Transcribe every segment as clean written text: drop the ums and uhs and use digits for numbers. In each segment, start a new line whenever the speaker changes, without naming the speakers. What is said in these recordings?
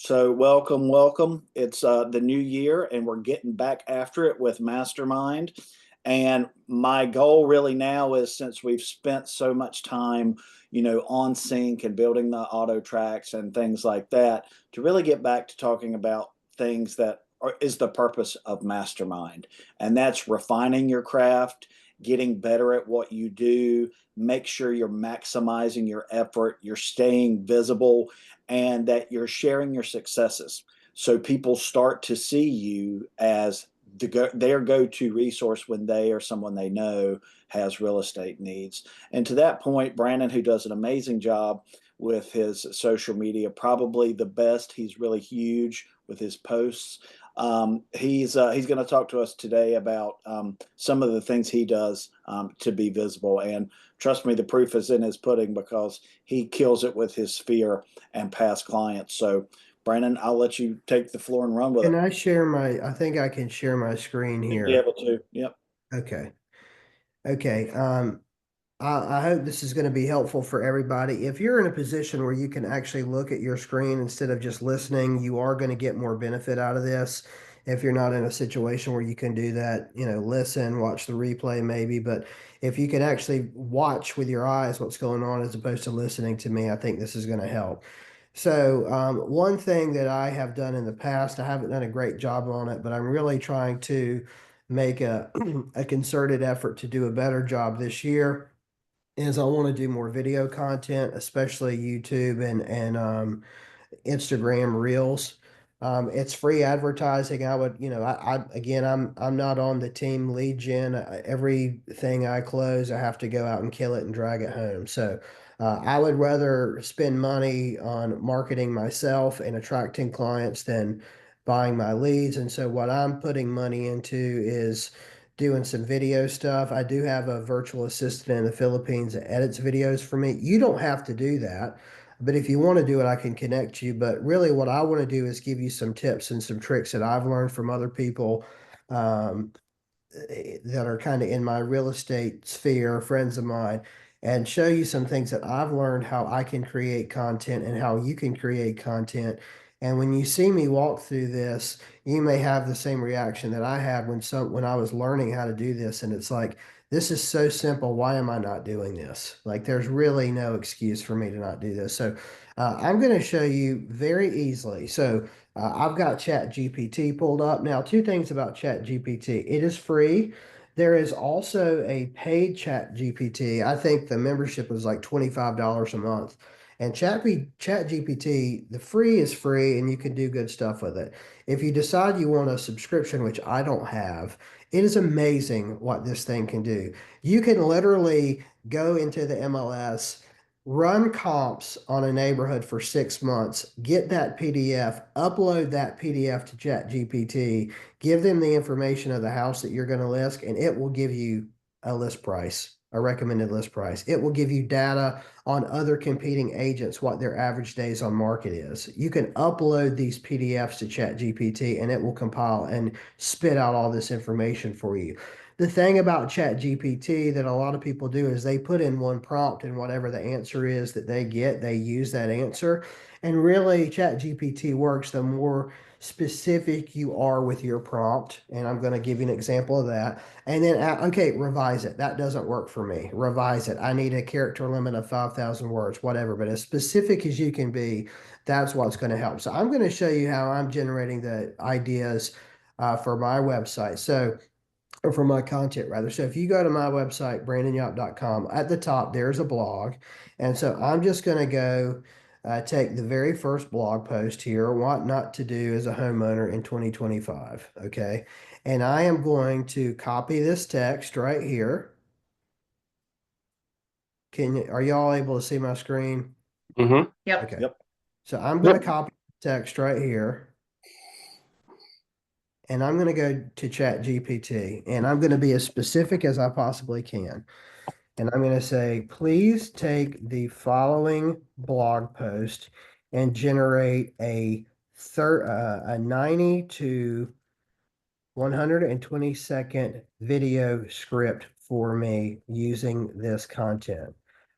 So welcome, welcome. It's the new year, and we're getting back after it with Mastermind. And my goal really now is, since we've spent so much time, on sync and building the auto tracks and things like that, to really get back to talking about things that is the purpose of Mastermind, and that's refining your craft, getting better at what you do. Make sure you're maximizing your effort, you're staying visible, and that you're sharing your successes, so people start to see you as their go-to resource when they or someone they know has real estate needs. And to that point, Brandon, who does an amazing job with his social media, probably the best. He's really huge with his posts. He's going to talk to us today about some of the things he does to be visible. And trust me, the proof is in his pudding, because he kills it with his sphere and past clients. So, Brandon, I'll let you take the floor and run with
Can
it.
I share I think I can share my screen
You'd be
here.
able to. Yep.
Okay. Okay. I hope this is going to be helpful for everybody. If you're in a position where you can actually look at your screen instead of just listening, you are going to get more benefit out of this. If you're not in a situation where you can do that, listen, watch the replay maybe, but if you can actually watch with your eyes what's going on as opposed to listening to me, I think this is going to help. So, one thing that I have done in the past, I haven't done a great job on it, but I'm really trying to make a concerted effort to do a better job this year, is I want to do more video content, especially YouTube and Instagram Reels. It's free advertising. I would, I again, I'm not on the team lead gen. Everything I close, I have to go out and kill it and drag it home. So I would rather spend money on marketing myself and attracting clients than buying my leads. And so what I'm putting money into is doing some video stuff. I do have a virtual assistant in the Philippines that edits videos for me. You don't have to do that. But if you want to do it, I can connect you. But really, what I want to do is give you some tips and some tricks that I've learned from other people um, that are kind of in my real estate sphere, friends of mine, and show you some things that I've learned how I can create content and how you can create content. And when you see me walk through this, you may have the same reaction that I had when I was learning how to do this. And it's like, this is so simple. Why am I not doing this? Like, there's really no excuse for me to not do this. So, I'm going to show you very easily. So, I've got ChatGPT pulled up. Now, two things about ChatGPT. It is free. There is also a paid ChatGPT. I think the membership was like $25 a month. And ChatGPT, the free is free and you can do good stuff with it. If you decide you want a subscription, which I don't have, it is amazing what this thing can do. You can literally go into the MLS, run comps on a neighborhood for 6 months, get that PDF, upload that PDF to ChatGPT, give them the information of the house that you're going to list, and it will give you a list price, a recommended list price. It will give you data on other competing agents, what their average days on market is. You can upload these PDFs to ChatGPT and it will compile and spit out all this information for you. The thing about ChatGPT that a lot of people do is they put in one prompt, and whatever the answer is that they get, they use that answer. And really, ChatGPT works the more specific you are with your prompt. And I'm going to give you an example of that. And then, okay, revise it. That doesn't work for me. Revise it. I need a character limit of 5,000 words, whatever. But as specific as you can be, that's what's going to help. So I'm going to show you how I'm generating the ideas for my website. So, or for my content rather. So if you go to my website, brandonyopp.com, at the top, there's a blog. And so I'm just going to go take the very first blog post here, what not to do as a homeowner in 2025. Okay. And I am going to copy this text right here. Are y'all able to see my screen?
Mm-hmm.
Yep.
Okay.
Yep.
So I'm going to
Yep.
copy the text right here. And I'm going to go to Chat GPT and I'm going to be as specific as I possibly can. And I'm going to say, please take the following blog post and generate a 90 to 120-second video script for me using this content.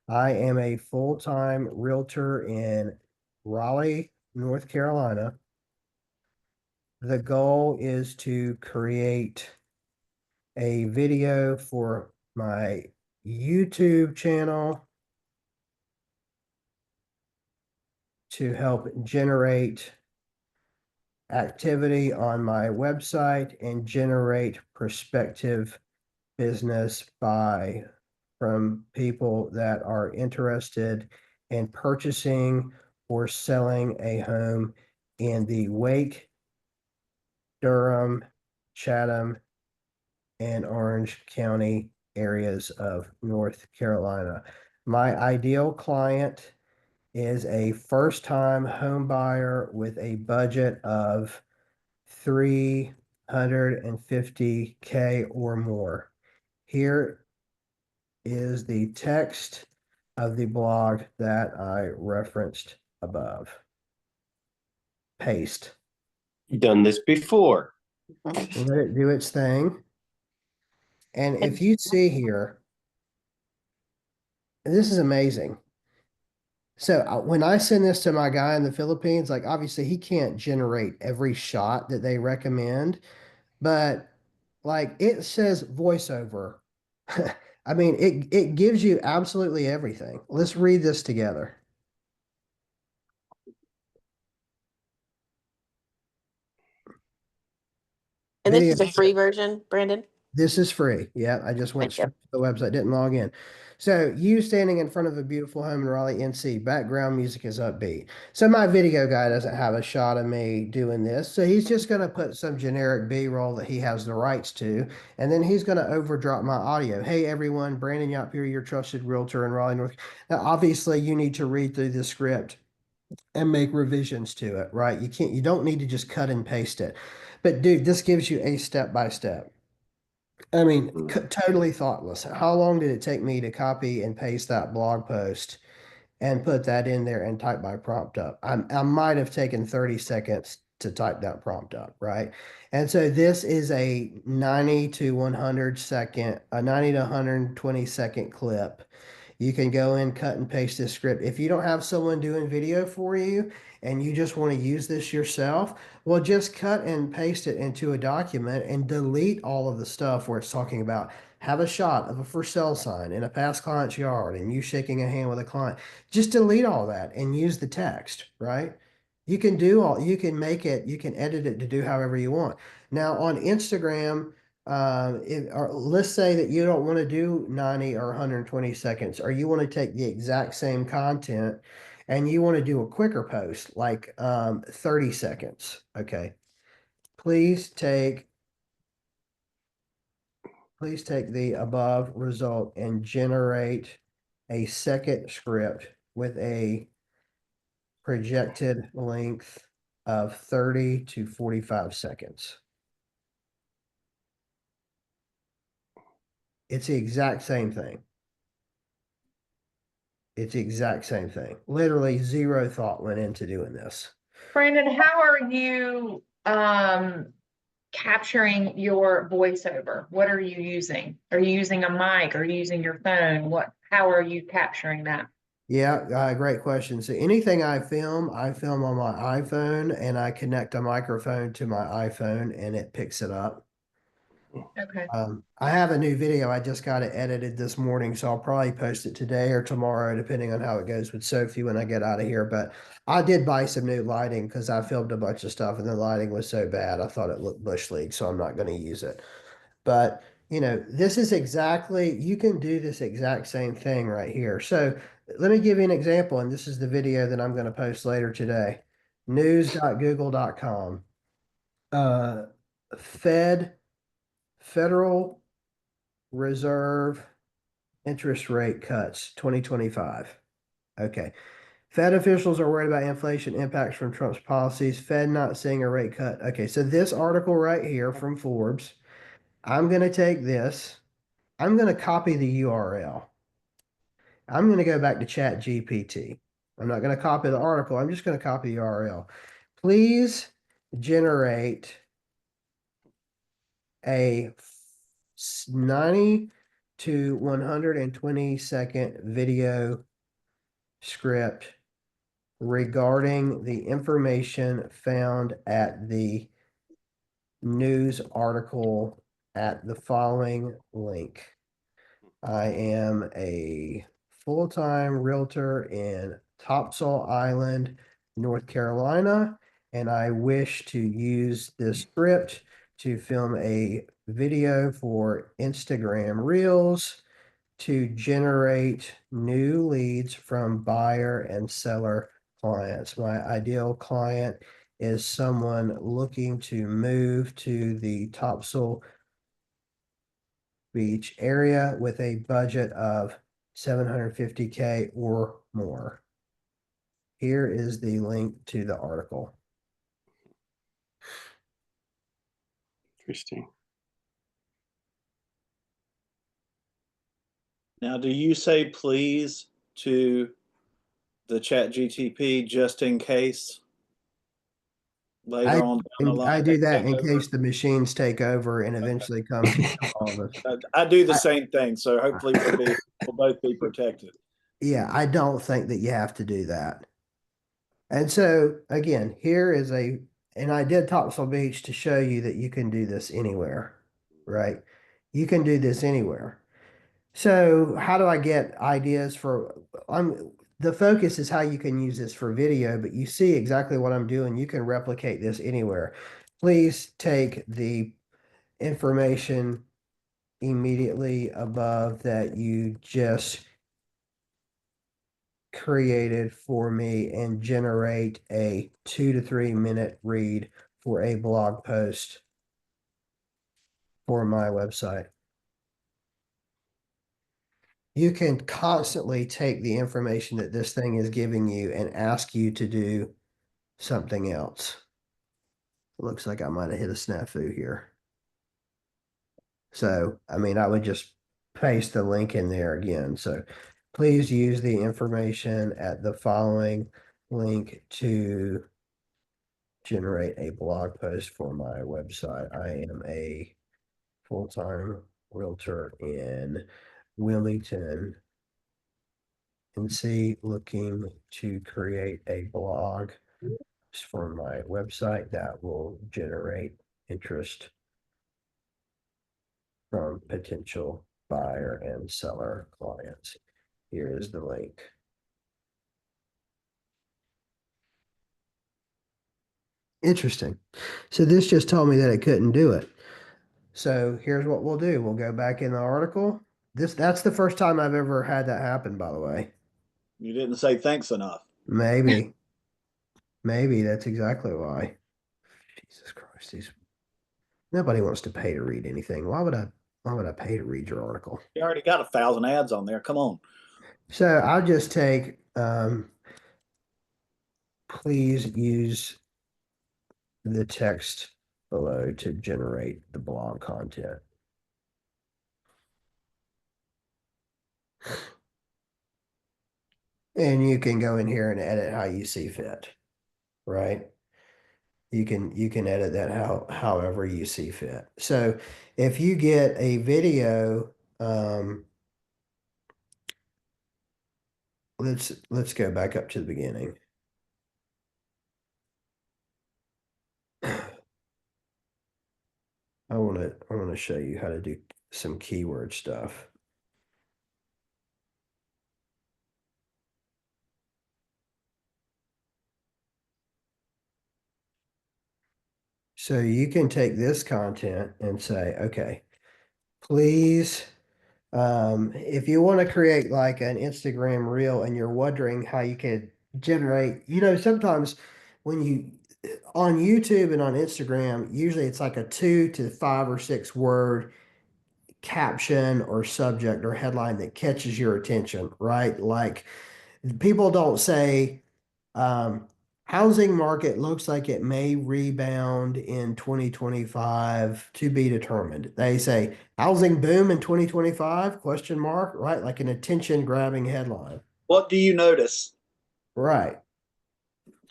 I am a full-time realtor in Raleigh, North Carolina. The goal is to create a video for my YouTube channel to help generate activity on my website and generate prospective business by from people that are interested in purchasing or selling a home in the Wake, Durham, Chatham, and Orange County areas of North Carolina. My ideal client is a first-time home buyer with a budget of 350K or more. Here is the text of the blog that I referenced above. Paste.
Done this before.
Let it do its thing. And if you see here, this is amazing. So when I send this to my guy in the Philippines, like obviously he can't generate every shot that they recommend, but like it says voiceover. I mean, it gives you absolutely everything. Let's read this together.
And this
Video.
is a free version, Brandon?
This is free. Yeah, I just went
Thank you.
straight to the website, didn't log in. So you standing in front of a beautiful home in Raleigh, NC. Background music is upbeat. So my video guy doesn't have a shot of me doing this. So he's just going to put some generic B-roll that he has the rights to. And then he's going to overdrop my audio. Hey, everyone, Brandon Yopp here, your trusted realtor in Raleigh, North. Now, obviously, you need to read through the script and make revisions to it, right? You don't need to just cut and paste it. But dude, this gives you a step-by-step. I mean, totally thoughtless. How long did it take me to copy and paste that blog post and put that in there and type my prompt up? I might have taken 30 seconds to type that prompt up, right? And so this is a 90 to 100 second, a 90 to 120-second clip. You can go in, cut and paste this script. If you don't have someone doing video for you and you just want to use this yourself, well, just cut and paste it into a document and delete all of the stuff where it's talking about have a shot of a for sale sign in a past client's yard and you shaking a hand with a client. Just delete all that and use the text, right? You can do all, you can make it, you can edit it to do however you want. Now on Instagram, or let's say that you don't want to do 90 or 120 seconds, or you want to take the exact same content and you want to do a quicker post, like 30 seconds. Okay. Please take the above result and generate a second script with a projected length of 30 to 45 seconds. It's the exact same thing. It's the exact same thing. Literally zero thought went into doing this.
Brandon, how are you capturing your voiceover? What are you using? Are you using a mic? Are you using your phone? How are you capturing that?
Yeah, great question. So anything I film on my iPhone and I connect a microphone to my iPhone and it picks it up.
Okay.
I have a new video. I just got it edited this morning, so I'll probably post it today or tomorrow, depending on how it goes with Sophie when I get out of here. But I did buy some new lighting because I filmed a bunch of stuff and the lighting was so bad. I thought it looked bush league, so I'm not going to use it. But you know, this is exactly, you can do this exact same thing right here. So let me give you an example, and this is the video that I'm going to post later today. News.google.com. Federal Reserve interest rate cuts 2025. Okay. Fed officials are worried about inflation impacts from Trump's policies. Fed not seeing a rate cut. Okay. So this article right here from Forbes, I'm going to take this. I'm going to copy the URL. I'm going to go back to ChatGPT. I'm not going to copy the article. I'm just going to copy the URL. Please generate a 90 to 120-second video script regarding the information found at the news article at the following link. I am a full-time realtor in Topsail Island, North Carolina, and I wish to use this script to film a video for Instagram Reels to generate new leads from buyer and seller clients. My ideal client is someone looking to move to the Topsail Beach area with a budget of 750K or more. Here is the link to the article.
Interesting.
Now, do you say please to the ChatGPT just in case later on down the
I
line
do
they
that
take
in
over?
case the machines take over and eventually come to kill all of us.
I do the
I-
same thing, so hopefully we'll both be protected.
Yeah, I don't think that you have to do that. And so again, and I did Topsail Beach to show you that you can do this anywhere, right? You can do this anywhere. So how do I get ideas for, the focus is how you can use this for video, but you see exactly what I'm doing. You can replicate this anywhere. Please take the information immediately above that you just created for me and generate a 2 to 3 minute read for a blog post for my website. You can constantly take the information that this thing is giving you and ask you to do something else. Looks like I might have hit a snafu here. So, I mean, I would just paste the link in there again. So please use the information at the following link to generate a blog post for my website. I am a full-time realtor in Wilmington, NC, looking to create a blog for my website that will generate interest from potential buyer and seller clients. Here is the link. Interesting. So this just told me that it couldn't do it. So here's what we'll do. We'll go back in the article. That's the first time I've ever had that happen, by the way.
You didn't say thanks enough.
Maybe. Maybe that's exactly why. Jesus Christ. Nobody wants to pay to read anything. Why would I pay to read your article?
You already got 1,000 ads on there. Come on.
So I'll just take please use the text below to generate the blog content. And you can go in here and edit how you see fit, right? You can edit that however you see fit. So if you get a video, let's go back up to the beginning. I want to show you how to do some keyword stuff. So you can take this content and say, okay, please, if you want to create like an Instagram reel and you're wondering how you could generate, sometimes when you on YouTube and on Instagram, usually it's like a 2 to 5 or 6 word caption or subject or headline that catches your attention, right? Like people don't say, housing market looks like it may rebound in 2025 to be determined. They say housing boom in 2025 question mark, right? Like an attention grabbing headline.
What do you notice?
Right.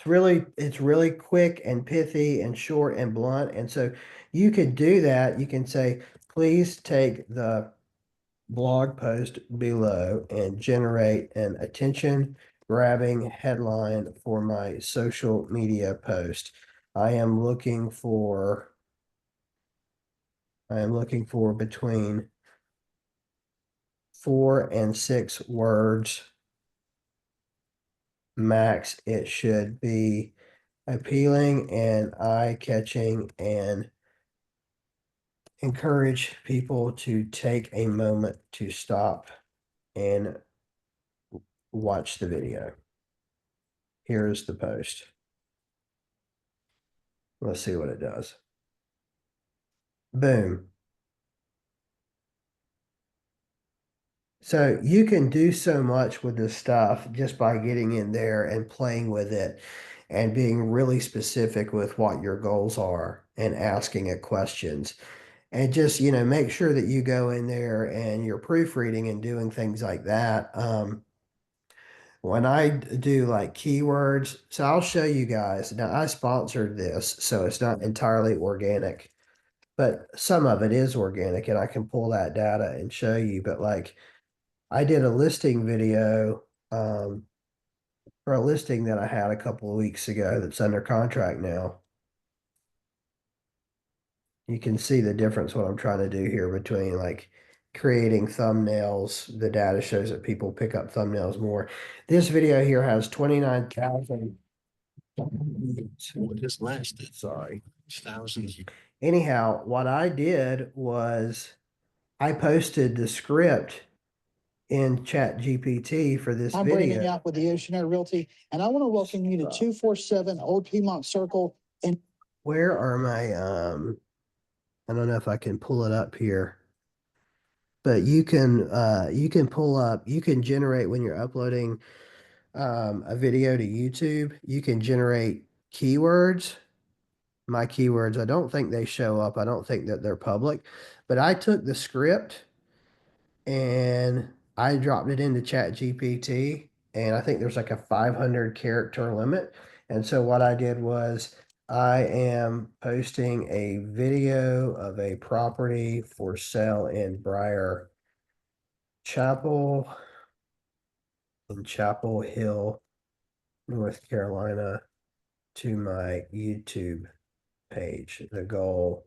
It's really quick and pithy and short and blunt. And so you can do that. You can say, please take the blog post below and generate an attention grabbing headline for my social media post. I am looking for between 4 and 6 words max. It should be appealing and eye-catching and encourage people to take a moment to stop and watch the video. Here's the post. Let's see what it does. Boom. So you can do so much with this stuff just by getting in there and playing with it and being really specific with what your goals are and asking it questions. And just, make sure that you go in there and you're proofreading and doing things like that. When I do like keywords, so I'll show you guys. Now I sponsored this, so it's not entirely organic, but some of it is organic and I can pull that data and show you. But like I did a listing video for a listing that I had a couple of weeks ago that's under contract now. You can see the difference what I'm trying to do here between like creating thumbnails. The data shows that people pick up thumbnails more. This video here has 29,000.
What just lasted?
Sorry.
Thousands.
Anyhow, what I did was I posted the script in ChatGPT for this
I'm Brandon
video.
Yopp with the Oceanair Realty, and I want to welcome you to 247 Old Piedmont Circle. And
where are my I don't know if I can pull it up here, but you can pull up, you can generate when you're uploading a video to YouTube, you can generate keywords. My keywords, I don't think they show up. I don't think that they're public, but I took the script and I dropped it into ChatGPT, and I think there's like a 500 character limit. And so what I did was I am posting a video of a property for sale in Briar Chapel in Chapel Hill, North Carolina, to my YouTube page. The goal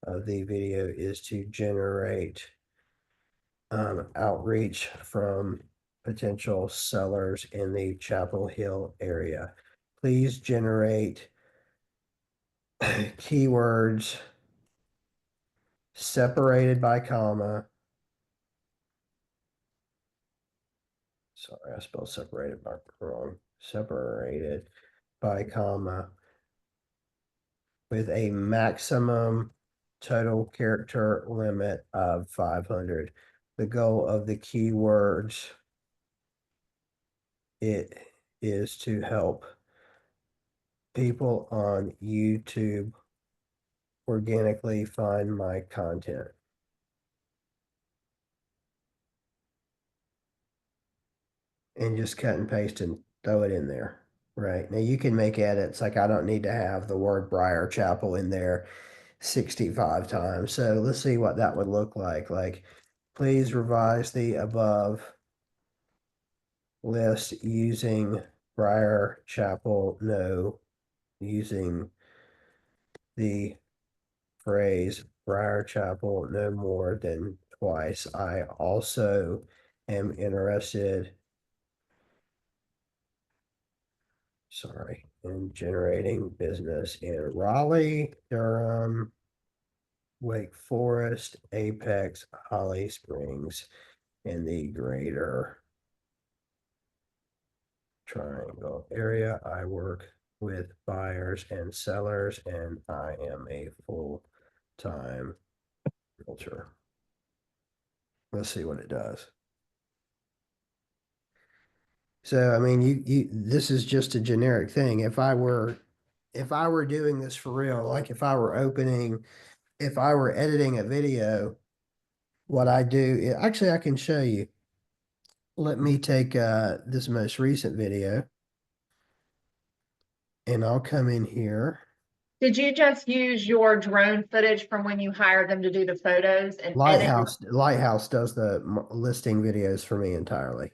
of the video is to generate outreach from potential sellers in the Chapel Hill area. Please generate keywords separated by comma. Sorry, I spelled separated by wrong. Separated by comma with a maximum total character limit of 500. The goal of the keywords it is to help people on YouTube organically find my content. And just cut and paste and throw it in there. Right. Now you can make edits. Like I don't need to have the word Briar Chapel in there 65 times. So let's see what that would look like. Like, please revise the above list using Briar Chapel. No, using the phrase Briar Chapel no more than twice. I also am interested, in generating business in Raleigh, Durham, Wake Forest, Apex, Holly Springs, in the greater Triangle area. I work with buyers and sellers, and I am a full-time realtor. Let's see what it does. So, I mean, this is just a generic thing. If I were doing this for real, like if I were editing a video, what I do, actually, I can show you. Let me take this most recent video and I'll come in here.
Did you just use your drone footage from when you hired them to do the photos and edit?
Lighthouse does the listing videos for me entirely.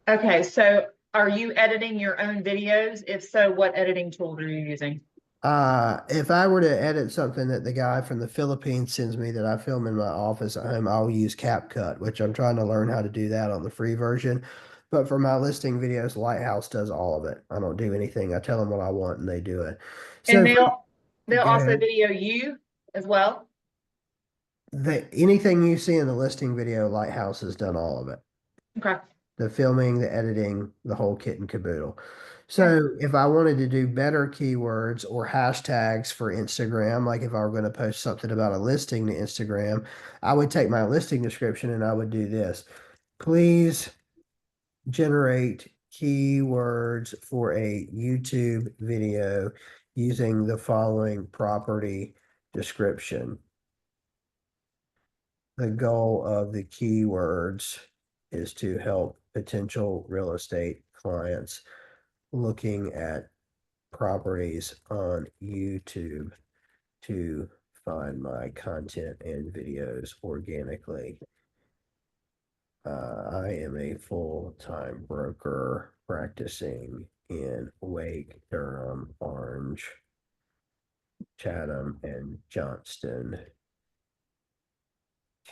Okay, so Are you editing your own videos? If so, what editing tool are you using?
If I were to edit something that the guy from the Philippines sends me that I film in my office at home, I'll use CapCut, which I'm trying to learn how to do that on the free version. But for my listing videos, Lighthouse does all of it. I don't do anything. I tell them what I want and they do it.
And
So
they'll
go
also
ahead.
video you as well?
Anything you see in the listing video, Lighthouse has done all of it.
Okay.
The filming, the editing, the whole kit and caboodle.
Yeah.
So if I wanted to do better keywords or hashtags for Instagram, like if I were going to post something about a listing to Instagram, I would take my listing description and I would do this. Please generate keywords for a YouTube video using the following property description. The goal of the keywords is to help potential real estate clients looking at properties on YouTube to find my content and videos organically. I am a full-time broker practicing in Wake, Durham, Orange, Chatham, and Johnston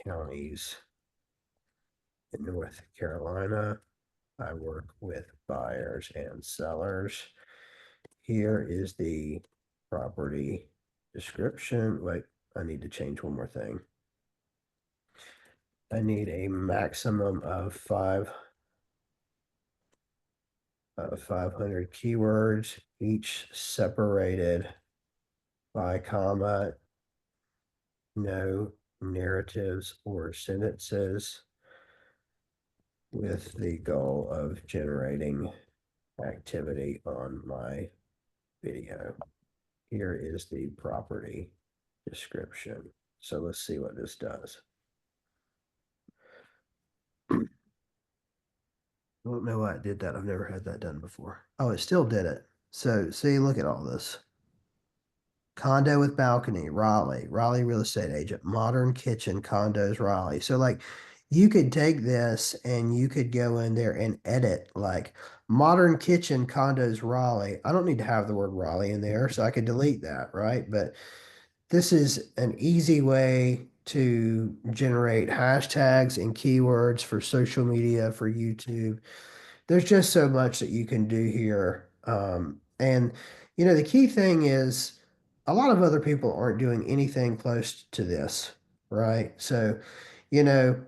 counties in North Carolina. I work with buyers and sellers. Here is the property description. Wait, I need to change one more thing. I need a maximum of 500 keywords, each separated by comma, no narratives or sentences, with the goal of generating activity on my video. Here is the property description. So let's see what this does. I don't know why it did that. I've never had that done before. Oh, it still did it. So see, look at all this. Condo with balcony, Raleigh, Raleigh real estate agent, modern kitchen, condos, Raleigh. So like you could take this and you could go in there and edit like modern kitchen, condos, Raleigh. I don't need to have the word Raleigh in there, so I could delete that, right? But this is an easy way to generate hashtags and keywords for social media, for YouTube. There's just so much that you can do here. And, the key thing is a lot of other people aren't doing anything close to this, right? So, you know,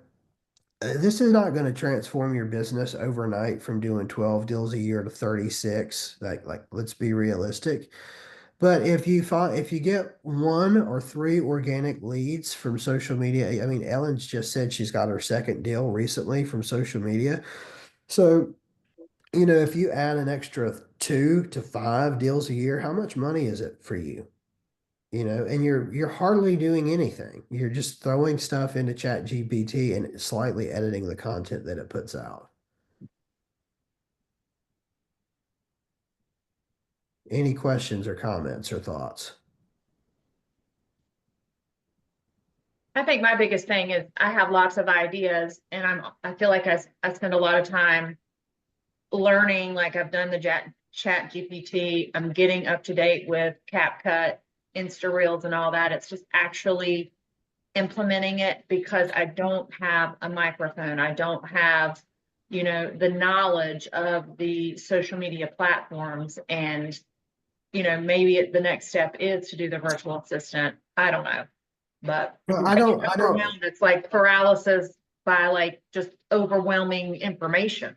this is not going to transform your business overnight from doing 12 deals a year to 36. Like, let's be realistic. But if you get 1 or 3 organic leads from social media, I mean, Ellen's just said she's got her second deal recently from social media. So, if you add an extra 2 to 5 deals a year, how much money is it for you? And you're hardly doing anything. You're just throwing stuff into ChatGPT and slightly editing the content that it puts out. Any questions or comments or thoughts?
I think my biggest thing is I have lots of ideas and I feel like I spend a lot of time learning, like I've done the chat GPT. I'm getting up to date with CapCut, Insta Reels and all that. It's just actually implementing it because I don't have a microphone. I don't have, the knowledge of the social media platforms. And, maybe the next step is to do the virtual assistant. I don't know. But
Well,
I get overwhelmed. It's like paralysis by like just overwhelming information.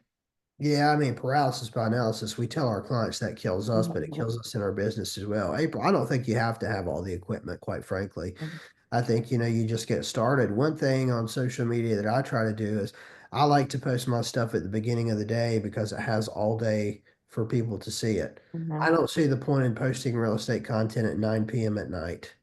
Yeah, I mean, paralysis by analysis, we tell our clients that kills us, but it kills us in our business as well. April, I don't think you have to have all the equipment, quite frankly. I think, you just get started. One thing on social media that I try to do is I like to post my stuff at the beginning of the day because it has all day for people to see it. I don't see the point in posting real estate content at 9 p.m. at night.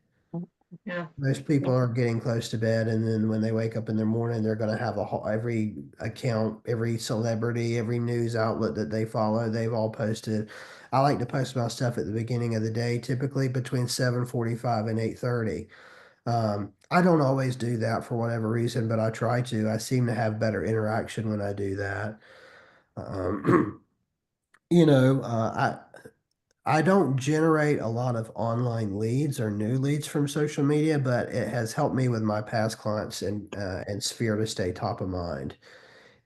Yeah.
Most people are getting close to bed, and then when they wake up in the morning, they're going to have every account, every celebrity, every news outlet that they follow, they've all posted. I like to post my stuff at the beginning of the day, typically between 7:45 and 8:30. I don't always do that for whatever reason, but I try to. I seem to have better interaction when I do that. Um, you know, I don't generate a lot of online leads or new leads from social media, but it has helped me with my past clients and Sphere to stay top of mind.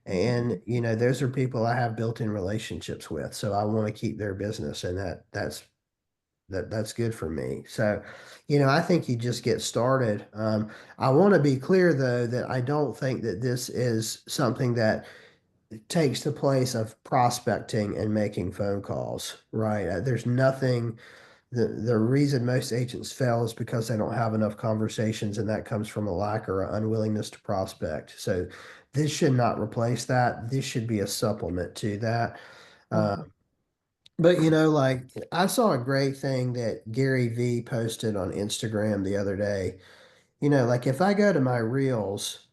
And you know, those are people I have built-in relationships with, so I want to keep their business, and that's good for me. So, you know, I think you just get started. I want to be clear though that I don't think that this is something that takes the place of prospecting and making phone calls, right? There's nothing. The reason most agents fail is because they don't have enough conversations, and that comes from a lack or an unwillingness to prospect. So this should not replace that. This should be a supplement to that. Uh,
Mhm.
but you know, like I saw a great thing that Gary V posted on Instagram the other day. You know, like if I go to my reels,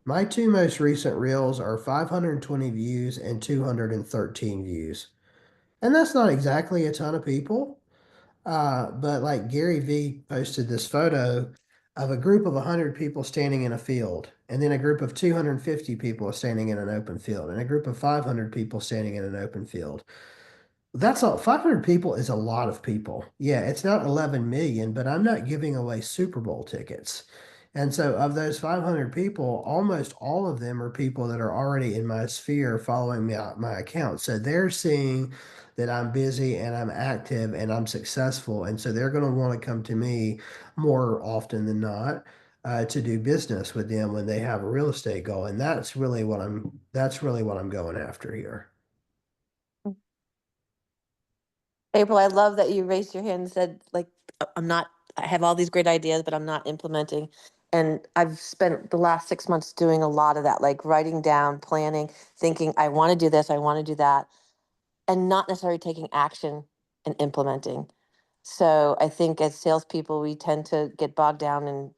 my two most recent reels are 520 views and 213 views. And that's not exactly a ton of people. But like Gary V posted this photo of a group of 100 people standing in a field, and then a group of 250 people standing in an open field, and a group of 500 people standing in an open field. That's all. 500 people is a lot of people. Yeah, it's not 11 million, but I'm not giving away Super Bowl tickets. And so, of those 500 people, almost all of them are people that are already in my sphere following my account. So they're seeing that I'm busy and I'm active and I'm successful. And so they're going to want to come to me more often than not to do business with them when they have a real estate goal. And that's really what I'm going after here.
April, I love that you raised your hand and said, like, I'm not, I have all these great ideas, but I'm not implementing. And I've spent the last 6 months doing a lot of that, like writing down, planning, thinking, I want to do this, I want to do that, and not necessarily taking action and implementing. So I think as salespeople, we tend to get bogged down in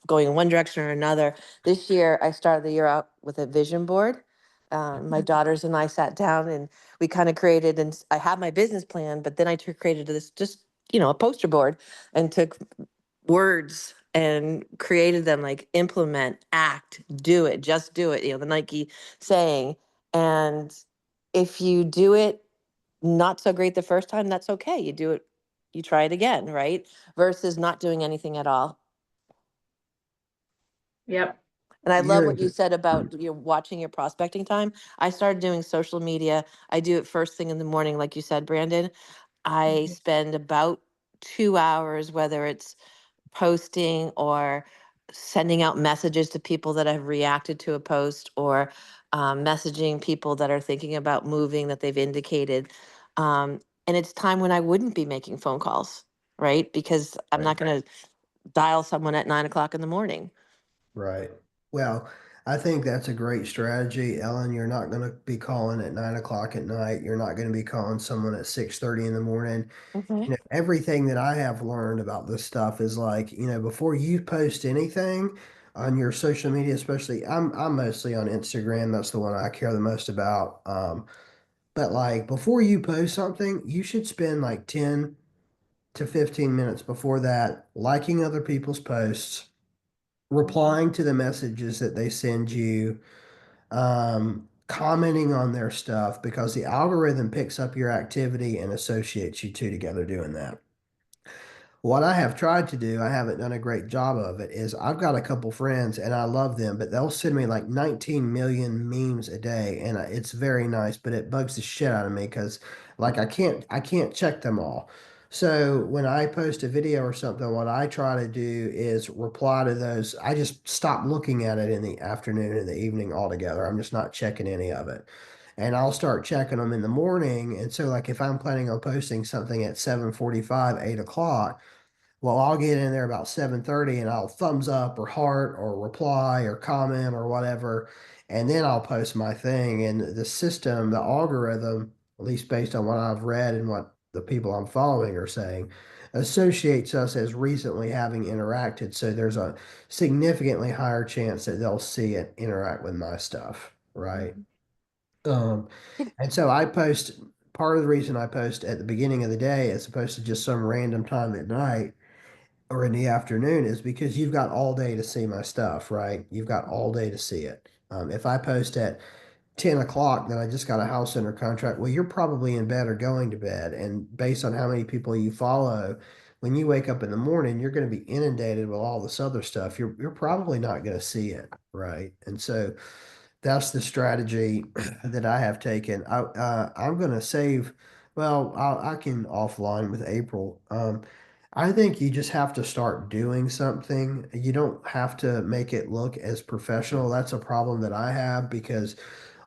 going in one direction or another. This year, I started the year out with a vision board. My daughters and I sat down and we kind of created, and I have my business plan, but then I created this just, a poster board and took words and created them like implement, act, do it, just do it, the Nike saying. And if you do it not so great the first time, that's okay. You do it, you try it again, right? Versus not doing anything at all.
Yep.
And I love
You're
what you said about watching your prospecting time. I started doing social media. I do it first thing in the morning, like you said, Brandon. I
Mhm.
spend about 2 hours, whether it's posting or sending out messages to people that have reacted to a post, or messaging people that are thinking about moving that they've indicated. And it's time when I wouldn't be making phone calls, right? Because I'm
right.
not going to dial someone at 9 o'clock in the morning.
Right. Well, I think that's a great strategy, Ellen. You're not going to be calling at 9 o'clock at night. You're not going to be calling someone at 6:30 in the morning.
Mhm.
You know, everything that I have learned about this stuff is like, you know, before you post anything on your social media, especially I'm mostly on Instagram. That's the one I care the most about. But like before you post something, you should spend like 10 to 15 minutes before that liking other people's posts, replying to the messages that they send you, commenting on their stuff because the algorithm picks up your activity and associates you two together doing that. What I have tried to do, I haven't done a great job of it, is I've got a couple friends and I love them, but they'll send me like 19 million memes a day, and it's very nice, but it bugs the shit out of me because like I can't check them all. So when I post a video or something, what I try to do is reply to those. I just stop looking at it in the afternoon and the evening altogether. I'm just not checking any of it. And I'll start checking them in the morning. And so like if I'm planning on posting something at 7:45, 8 o'clock, well, I'll get in there about 7:30 and I'll thumbs up or heart or reply or comment or whatever. And then I'll post my thing. And the system, the algorithm, at least based on what I've read and what the people I'm following are saying, associates us as recently having interacted. So there's a significantly higher chance that they'll see it interact with my stuff. Right.
Mhm.
Um, and so I post, part of the reason I post at the beginning of the day as opposed to just some random time at night or in the afternoon is because you've got all day to see my stuff, right? You've got all day to see it. If I post at 10 o'clock that I just got a house under contract. Well, you're probably in bed or going to bed. And based on how many people you follow, when you wake up in the morning, you're going to be inundated with all this other stuff. You're probably not going to see it, right? And so that's the strategy that I have taken. I'm going to save. Well, I can offline with April. I think you just have to start doing something. You don't have to make it look as professional. That's a problem that I have because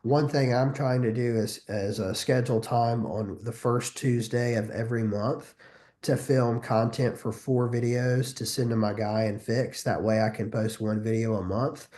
one thing I'm trying to do is schedule time on the first Tuesday of every month to film content for 4 videos to send to my guy and fix. That way I can post 1 video a month.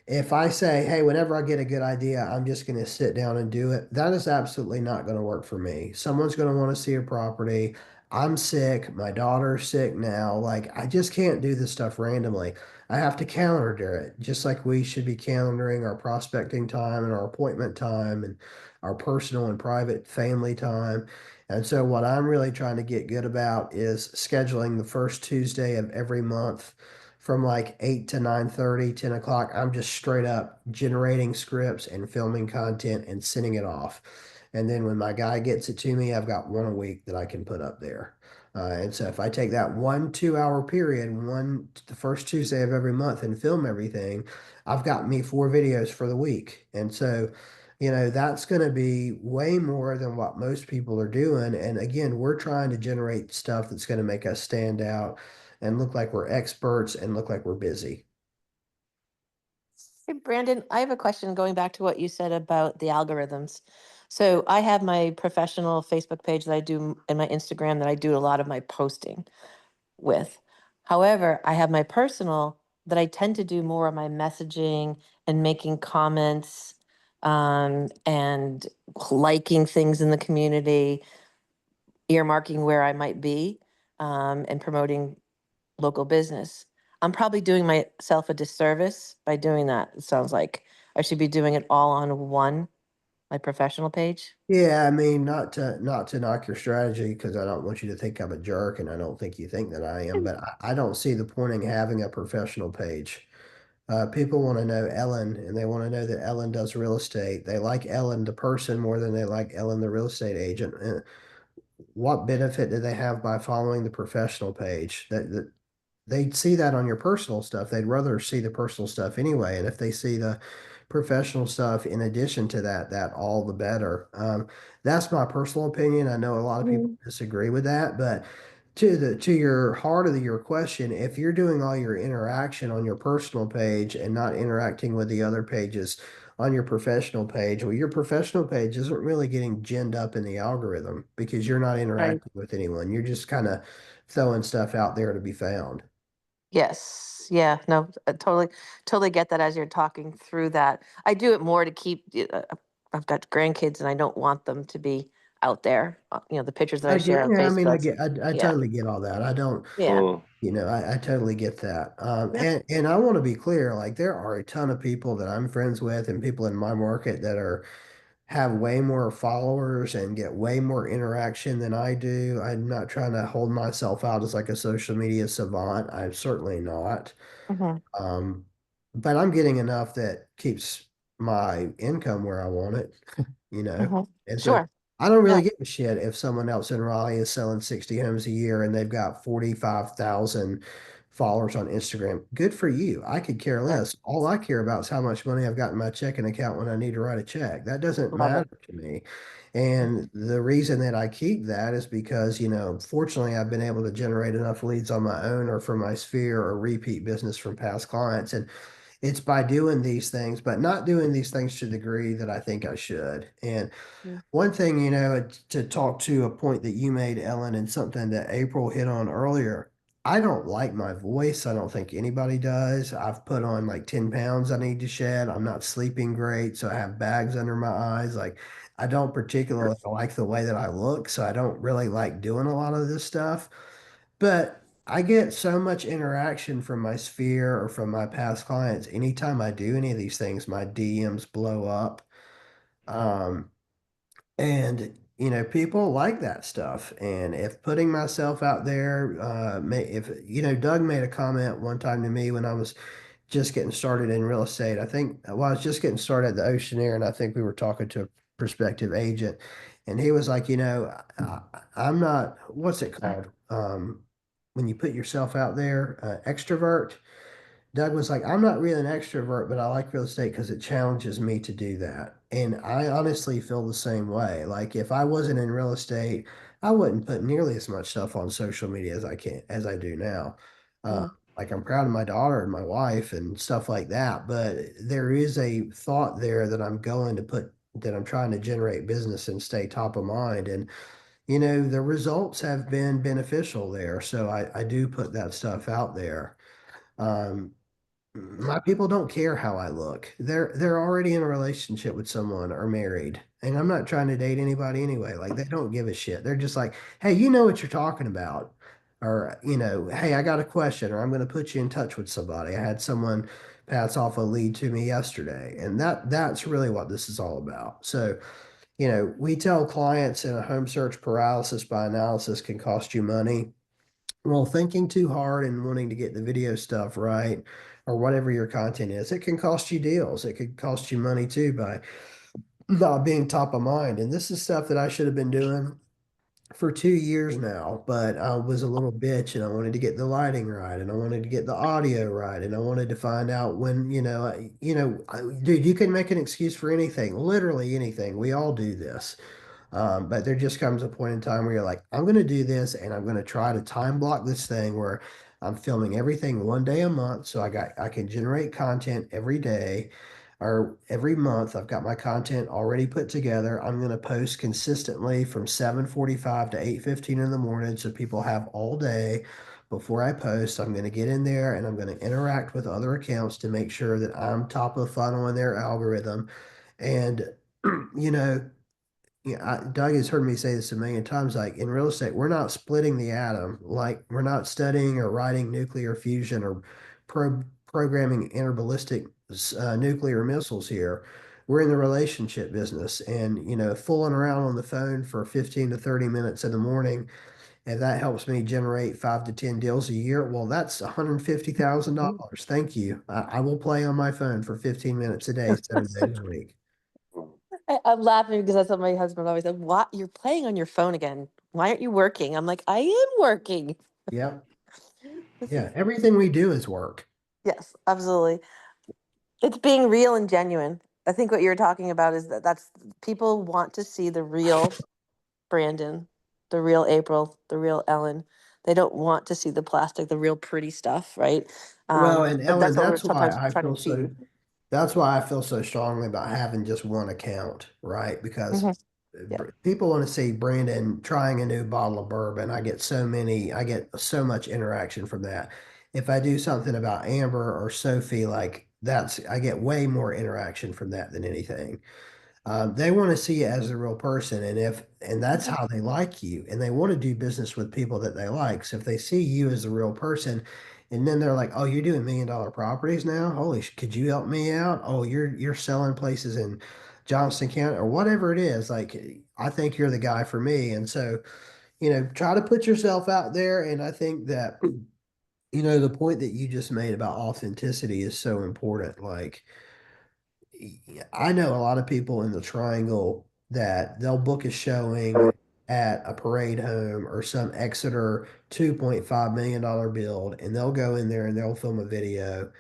If I say, hey, whenever I get a good idea, I'm just going to sit down and do it, that is absolutely not going to work for me. Someone's going to want to see a property. I'm sick. My daughter's sick now. Like, I just can't do this stuff randomly. I have to calendar it, just like we should be calendaring our prospecting time and our appointment time and our personal and private family time. And so, what I'm really trying to get good about is scheduling the first Tuesday of every month from like 8 to 9:30, 10 o'clock. I'm just straight up generating scripts and filming content and sending it off. And then when my guy gets it to me, I've got one a week that I can put up there. And so if I take that 1 2 hour period, the first Tuesday of every month and film everything, I've got me 4 videos for the week. And so, that's going to be way more than what most people are doing. And again, we're trying to generate stuff that's going to make us stand out and look like we're experts and look like we're busy.
Hey, Brandon, I have a question going back to what you said about the algorithms. So I have my professional Facebook page that I do and my Instagram that I do a lot of my posting with. However, I have my personal that I tend to do more of my messaging and making comments and liking things in the community, earmarking where I might be and promoting local business. I'm probably doing myself a disservice by doing that. It sounds like I should be doing it all on one, my professional page.
Yeah, I mean, not to knock your strategy because I don't want you to think I'm a jerk, and I don't think you think that I am, but I don't see the point in having a professional page. People want to know Ellen, and they want to know that Ellen does real estate. They like Ellen, the person, more than they like Ellen, the real estate agent. What benefit do they have by following the professional page? That they'd see that on your personal stuff. They'd rather see the personal stuff anyway. And if they see the professional stuff in addition to that, that all the better. That's my personal opinion. I know a lot of people
Mm.
disagree with that, but to your heart of your question, if you're doing all your interaction on your personal page and not interacting with the other pages on your professional page, well, your professional page isn't really getting ginned up in the algorithm because you're not
Right.
interacting with anyone. You're just kind of throwing stuff out there to be found.
Yes. Yeah. No, I totally get that as you're talking through that. I do it more to keep, I've got grandkids and I don't want them to be out there. The pictures that
I
I
get,
share on
yeah, I mean, I
Facebook.
get, I
Yeah.
totally get all that. I don't,
Yeah.
I totally get that.
Yeah.
And I want to be clear, like there are a ton of people that I'm friends with and people in my market that have way more followers and get way more interaction than I do. I'm not trying to hold myself out as like a social media savant. I'm certainly not.
Hmm.
Um, but I'm getting enough that keeps my income where I want it, you know.
Hmm.
And so
Sure.
I don't really
Yeah.
give a shit if someone else in Raleigh is selling 60 homes a year and they've got 45,000 followers on Instagram. Good for you. I could care
Right.
less. All I care about is how much money I've got in my checking account when I need to write a check. That doesn't
Love it.
matter to me. And the reason that I keep that is because, fortunately, I've been able to generate enough leads on my own or from my sphere or repeat business from past clients. And it's by doing these things, but not doing these things to the degree that I think I should. And
Mm.
one thing, to talk to a point that you made, Ellen, and something that April hit on earlier, I don't like my voice. I don't think anybody does. I've put on like 10 pounds I need to shed. I'm not sleeping great. So I have bags under my eyes. Like, I don't particularly like the way that I look. So I don't really like doing a lot of this stuff. But I get so much interaction from my sphere or from my past clients. Anytime I do any of these things, my DMs blow up. Um, and people like that stuff. And if putting myself out there, if Doug made a comment one time to me when I was just getting started in real estate. I think, well, I was just getting started at the Oceanaire, and I think we were talking to a prospective agent, and he was like, I'm not, what's it called? When you put yourself out there, extrovert. Doug was like, I'm not really an extrovert, but I like real estate because it challenges me to do that. And I honestly feel the same way. Like if I wasn't in real estate, I wouldn't put nearly as much stuff on social media as I do now. Uh,
Mm.
like I'm proud of my daughter and my wife and stuff like that. But there is a thought there that I'm trying to generate business and stay top of mind. And the results have been beneficial there. So I do put that stuff out there. Um, my people don't care how I look. They're already in a relationship with someone or married. And I'm not trying to date anybody anyway. Like they don't give a shit. They're just like, hey, you know what you're talking about. Or, hey, I got a question, or I'm going to put you in touch with somebody. I had someone pass off a lead to me yesterday. And that's really what this is all about. So, we tell clients in a home search paralysis by analysis can cost you money. Well, thinking too hard and wanting to get the video stuff right or whatever your content is, it can cost you deals. It could cost you money too by not being top of mind. And this is stuff that I should have been doing for 2 years now, but I was a little bitch and I wanted to get the lighting right and I wanted to get the audio right and I wanted to find out when, dude, you can make an excuse for anything, literally anything. We all do this. But there just comes a point in time where you're like, I'm going to do this and I'm going to try to time block this thing where I'm filming everything one day a month. So I can generate content every day or every month. I've got my content already put together. I'm going to post consistently from 7:45 to 8:15 in the morning. So people have all day before I post. I'm going to get in there and I'm going to interact with other accounts to make sure that I'm top of the funnel in their algorithm. And, you know, Doug has heard me say this a million times. Like in real estate, we're not splitting the atom. Like we're not studying or writing nuclear fusion or programming interballistic nuclear missiles here. We're in the relationship business, and fooling around on the phone for 15 to 30 minutes in the morning, and that helps me generate 5 to 10 deals a year. Well, that's $150,000. Thank you. I will play on my phone for 15 minutes a day, 7 days a week.
I'm laughing because that's what my husband always said. What? You're playing on your phone again. Why aren't you working? I'm like, I am working.
Yep.
This
Yeah,
is,
everything we do is work.
yes, absolutely. It's being real and genuine. I think what you're talking about is that's people want to see the real Brandon, the real April, the real Ellen. They don't want to see the plastic, the real pretty stuff, right?
Well, and
But
Ellen,
that's what we're sometimes trying to feed.
that's why I feel so strongly about having just one account, right? Because
Mhm. Yeah.
people want to see Brandon trying a new bottle of bourbon. I get so much interaction from that. If I do something about Amber or Sophie, like I get way more interaction from that than anything. They want to see you as a real person, and that's how they like you, and they want to do business with people that they like. So if they see you as a real person, and then they're like, "Oh, you're doing $1 million properties now? Could you help me out? Oh, you're selling places in Johnston County or whatever it is. Like, I think you're the guy for me." And so, try to put yourself out there. And I think that, the point that you just made about authenticity is so important. Like I know a lot of people in the triangle that they'll book a showing at a parade home or some Exeter $2.5 million build, and they'll go in there and they'll film a video,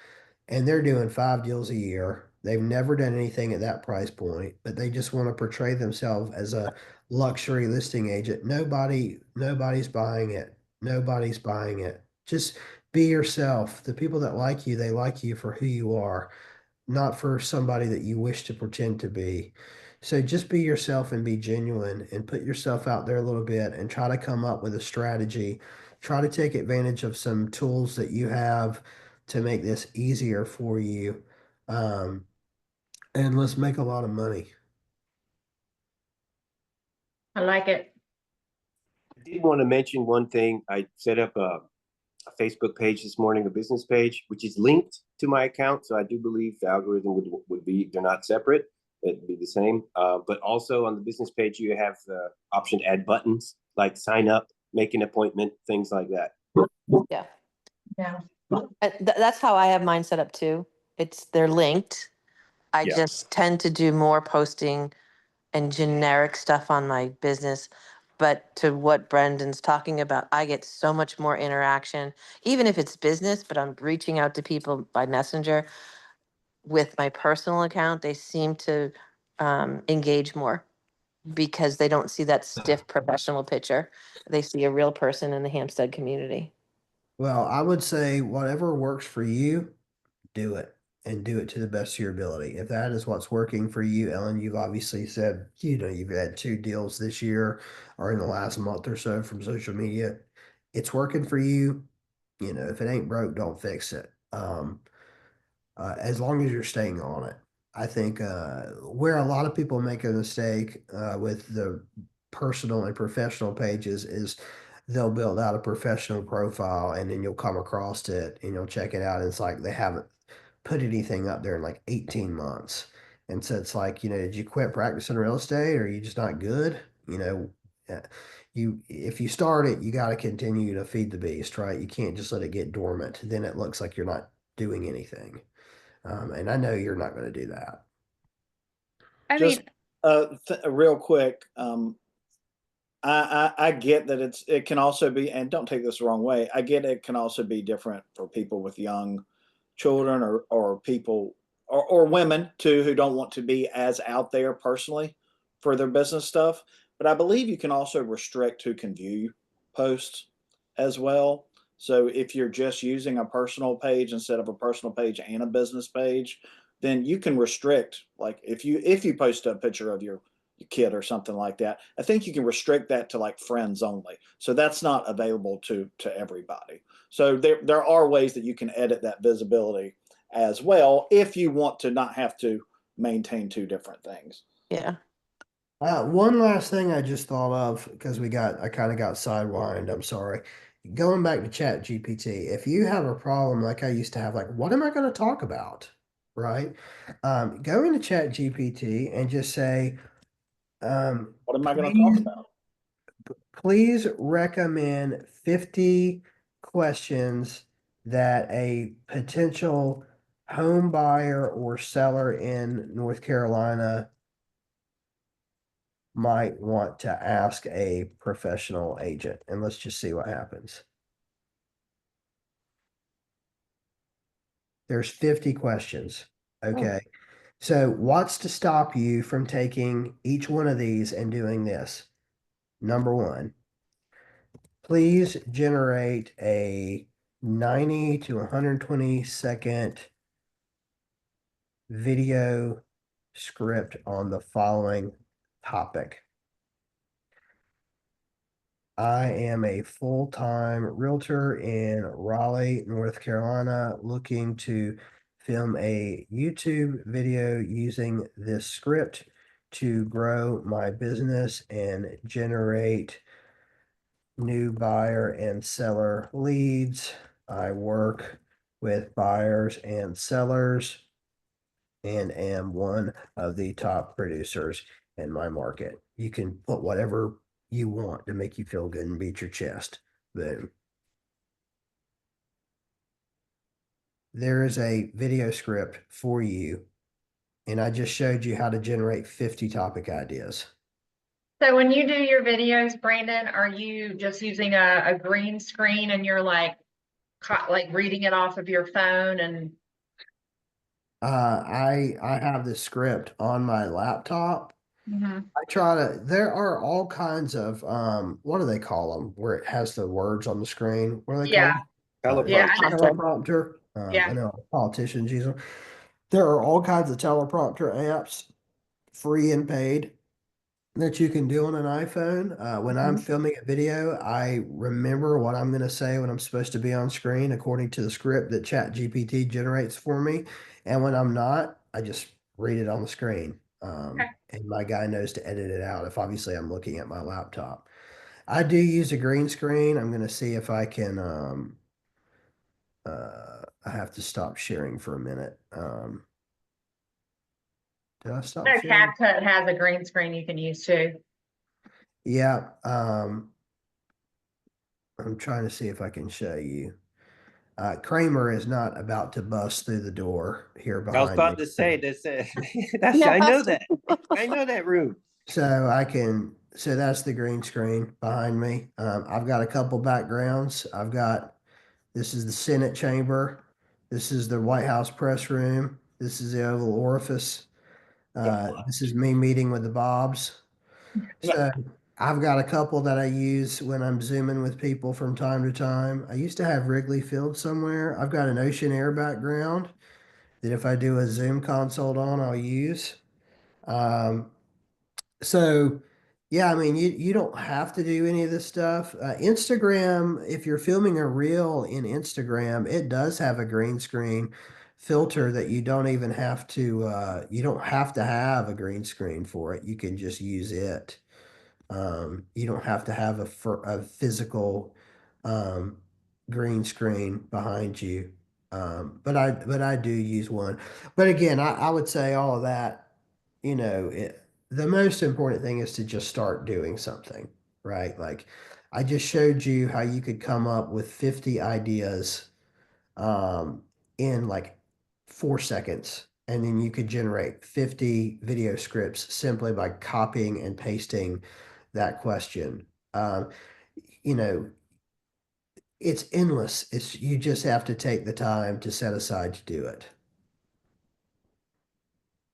and they're doing 5 deals a year. They've never done anything at that price point, but they just want to portray themselves as a luxury listing agent. Nobody's buying it. Nobody's buying it. Just be yourself. The people that like you, they like you for who you are, not for somebody that you wish to pretend to be. So just be yourself and be genuine and put yourself out there a little bit and try to come up with a strategy. Try to take advantage of some tools that you have to make this easier for you. Um, and let's make a lot of money.
I like it.
I did want to mention one thing. I set up a Facebook page this morning, a business page, which is linked to my account. So I do believe the algorithm would be, they're not separate. It'd be the same. But also on the business page, you have the option to add buttons like sign up, make an appointment, things like that.
Yeah.
Yeah.
That's how I have mine set up too. They're linked. I
Yeah.
just tend to do more posting and generic stuff on my business. But to what Brendan's talking about, I get so much more interaction, even if it's business, but I'm reaching out to people by messenger. With my personal account, they seem to engage more because they don't see that stiff professional picture. They see a real person in the Hampstead community.
Well, I would say whatever works for you, do it and do it to the best of your ability. If that is what's working for you, Ellen, you've obviously said, you've had 2 deals this year or in the last month or so from social media. It's working for you. If it ain't broke, don't fix it. As long as you're staying on it. I think where a lot of people make a mistake with the personal and professional pages is they'll build out a professional profile and then you'll come across it and you'll check it out. And it's like they haven't put anything up there in like 18 months. And so it's like, did you quit practicing real estate or are you just not good? Uh, if you start it, you got to continue to feed the beast, right? You can't just let it get dormant. Then it looks like you're not doing anything. And I know you're not going to do that.
I
Just
mean,
real quick, I get that it can also be, and don't take this the wrong way. I get it can also be different for people with young children or people or women too who don't want to be as out there personally for their business stuff. But I believe you can also restrict who can view posts as well. So if you're just using a personal page instead of a personal page and a business page, then you can restrict, like if you post a picture of your kid or something like that, I think you can restrict that to like friends only. So that's not available to everybody. So there are ways that you can edit that visibility as well if you want to not have to maintain two different things.
Yeah.
One last thing I just thought of because I kind of got sidewind. I'm sorry. Going back to ChatGPT, if you have a problem like I used to have, like, what am I going to talk about? Right? Go into ChatGPT and just say,
What am I going to talk
please,
about?
please recommend 50 questions that a potential home buyer or seller in North Carolina might want to ask a professional agent, and let's just see what happens. There's 50 questions. Okay. So what's to stop you from taking each one of these and doing this? Number one, please generate a 90 to 120-second video script on the following topic. I am a full-time realtor in Raleigh, North Carolina, looking to film a YouTube video using this script to grow my business and generate new buyer and seller leads. I work with buyers and sellers and am one of the top producers in my market. You can put whatever you want to make you feel good and beat your chest. Boom. There is a video script for you, and I just showed you how to generate 50 topic ideas.
so when you do your videos, Brandon, are you just using a green screen and you're like reading it off of your phone and
I have the script on my laptop. There are all kinds of what do they call them where it has the words on the screen? What do they call
yeah,
them?
yeah, I know.
Teleprompter.
Yeah.
I know politicians use them. There are all kinds of teleprompter apps, free and paid, that you can do on an iPhone. When I'm filming a video, I remember what I'm going to say when I'm supposed to be on screen according to the script that ChatGPT generates for me. And when I'm not, I just read it on the screen.
Okay.
And my guy knows to edit it out if obviously I'm looking at my laptop. I do use a green screen. I'm going to see if I can. I have to stop sharing for a minute. Did I stop
No,
sharing?
CapCut has a green screen you can use too.
Yeah. I'm trying to see if I can show you. Kramer is not about to bust through the door here
I was
behind me.
about to say that's that's
Yeah,
I know
that's-
that. I know that room.
So that's the green screen behind me. I've got a couple backgrounds. This is the Senate chamber. This is the White House press room. This is the Oval Orifice. This is me meeting with the Bobs. So I've got a couple that I use when I'm zooming with people from time to time. I used to have Wrigley Field somewhere. I've got an ocean air background that if I do a Zoom consult on, I'll use. Um, so yeah, I mean, you don't have to do any of this stuff. Instagram, if you're filming a reel in Instagram, it does have a green screen filter that you don't even have to you don't have to have a green screen for it. You can just use it. You don't have to have a physical um, green screen behind you. But I do use one. But again, I would say all of that, the most important thing is to just start doing something, right? Like I just showed you how you could come up with 50 ideas in like 4 seconds. And then you could generate 50 video scripts simply by copying and pasting that question. Um, you know, it's endless. You just have to take the time to set aside to do it.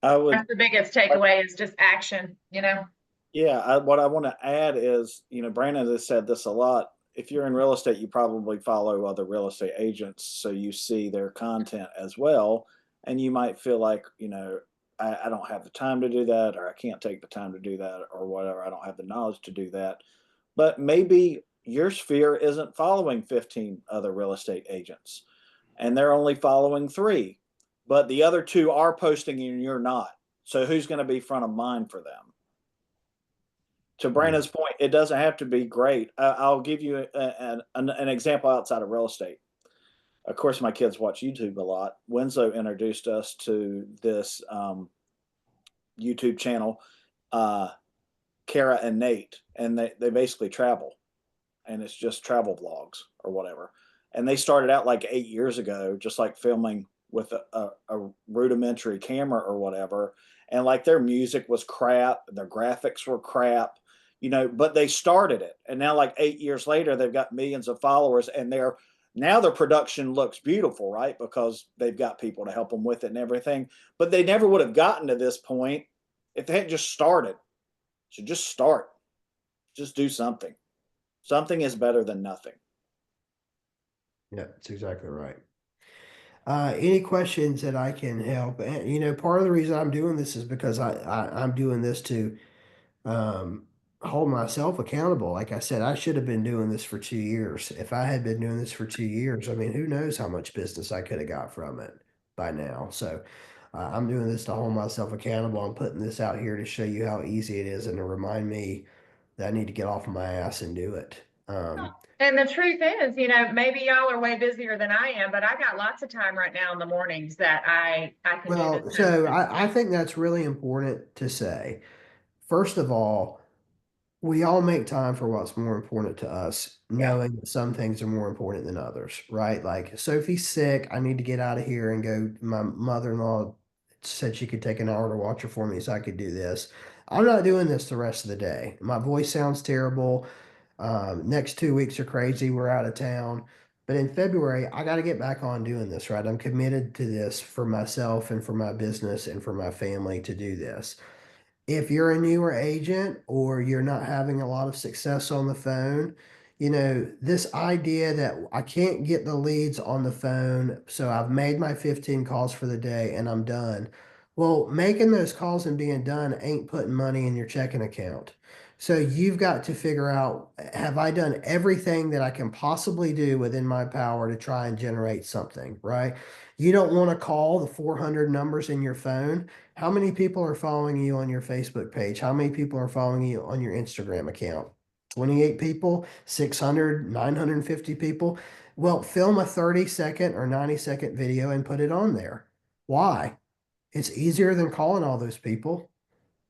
I would,
That's the biggest takeaway is just action, you know?
yeah, what I want to add is, Brandon has said this a lot. If you're in real estate, you probably follow other real estate agents, so you see their content as well. And you might feel like, I don't have the time to do that, or I can't take the time to do that, or whatever. I don't have the knowledge to do that. But maybe your sphere isn't following 15 other real estate agents, and they're only following three, but the other two are posting and you're not. So who's going to be front of mind for them? To Brandon's point, it doesn't have to be great. I'll give you an example outside of real estate. Of course, my kids watch YouTube a lot. Winslow introduced us to this YouTube channel, uh, Kara and Nate, and they basically travel, and it's just travel vlogs or whatever. And they started out like 8 years ago, just like filming with a rudimentary camera or whatever. And like their music was crap, their graphics were crap, but they started it. And now, like 8 years later, they've got millions of followers, and now their production looks beautiful, right? Because they've got people to help them with it and everything. But they never would have gotten to this point if they hadn't just started. So just start, just do something. Something is better than nothing.
Yeah, that's exactly right. Any questions that I can help? And, part of the reason I'm doing this is because I'm doing this to um, hold myself accountable. Like I said, I should have been doing this for 2 years. If I had been doing this for 2 years, I mean, who knows how much business I could have got from it by now. So I'm doing this to hold myself accountable. I'm putting this out here to show you how easy it is and to remind me that I need to get off of my ass and do it.
And the truth is, maybe y'all are way busier than I am, but I got lots of time right now in the mornings that I can do
Well,
this.
so I think that's really important to say. First of all, we all make time for what's more important to us,
Yeah.
knowing that some things are more important than others, right? Like Sophie's sick. I need to get out of here and go. My mother-in-law said she could take an hour to watch her for me, so I could do this. I'm not doing this the rest of the day. My voice sounds terrible. Next 2 weeks are crazy. We're out of town. But in February, I got to get back on doing this, right? I'm committed to this for myself and for my business and for my family to do this. If you're a newer agent or you're not having a lot of success on the phone, this idea that I can't get the leads on the phone, so I've made my 15 calls for the day and I'm done. Well, making those calls and being done ain't putting money in your checking account. So you've got to figure out, have I done everything that I can possibly do within my power to try and generate something, right? You don't want to call the 400 numbers in your phone. How many people are following you on your Facebook page? How many people are following you on your Instagram account? 28 people, 600, 950 people. Well, film a 30-second or 90-second video and put it on there. Why? It's easier than calling all those people,